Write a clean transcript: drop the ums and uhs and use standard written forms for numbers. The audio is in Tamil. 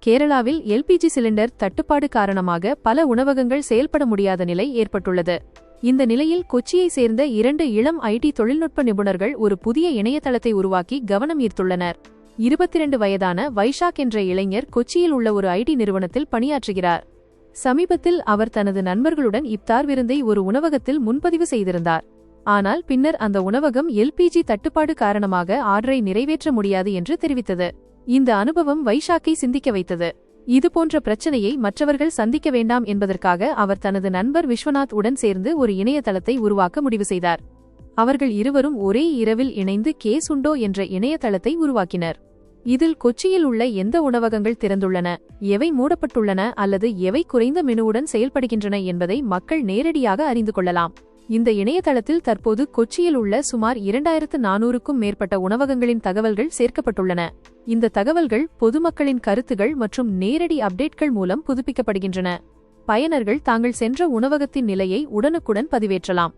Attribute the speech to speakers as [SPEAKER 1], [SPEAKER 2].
[SPEAKER 1] கேரளாவில் எல்பிஜி சிலிண்டர் தட்டுப்பாடு காரணமாக பல உணவகங்கள் செயல்பட முடியாத நிலை ஏற்பட்டுள்ளது. இந்த நிலையில் கொச்சியை சேர்ந்த 2 இளம் ஐடி தொழில்நுட்ப நிபுணர்கள் ஒரு புதிய இணையதளத்தை உருவாக்கி கவனம் ஈர்த்துள்ளனர். 22 வயதான வைஷாக் என்ற இளைஞர் கொச்சியில் உள்ள ஒரு ஐடி நிறுவனத்தில் பணியாற்றுகிறார். சமீபத்தில் அவர் தனது நண்பர்களுடன் இப்தார் விருந்தை ஒரு உணவகத்தில் முன்பதிவு செய்திருந்தார். ஆனால் பின்னர் அந்த உணவகம் எல்பிஜி தட்டுப்பாடு காரணமாக ஆர்டரை நிறைவேற்ற முடியாது என்று தெரிவித்தது. இந்த அனுபவம் வைஷாக்கை சிந்திக்க வைத்தது. இதுபோன்ற பிரச்சனையை மற்றவர்கள் சந்திக்க வேண்டாம் என்பதற்காக அவர் தனது நண்பர் விஸ்வநாத் உடன் சேர்ந்து ஒரு இணையதளத்தை உருவாக்க முடிவு செய்தார். அவர்கள் இருவரும் ஒரே இரவில் இணைந்து கேசுண்டோ என்ற இணையதளத்தை உருவாக்கினர். இதில் கொச்சியில் உள்ள எந்த உணவகங்கள் திறந்துள்ளன, எவை மூடப்பட்டுள்ளன அல்லது எவை குறைந்த மெனுவுடன் செயல்படுகின்றன என்பதை மக்கள் நேரடியாக அறிந்து கொள்ளலாம். இந்த இணையதளத்தில் தற்போது கொச்சியில் உள்ள சுமார் 2400க்கும் மேற்பட்ட உணவகங்களின் தகவல்கள் சேர்க்கப்பட்டுள்ளன. இந்த தகவல்கள் பொதுமக்களின் கருத்துகள் மற்றும் நேரடி அப்டேட்கள் மூலம் புதுப்பிக்கப்படுகின்றன. பயனர்கள் தாங்கள் சென்ற உணவகத்தின் நிலையை உடனுக்குடன் பதிவேற்றலாம்.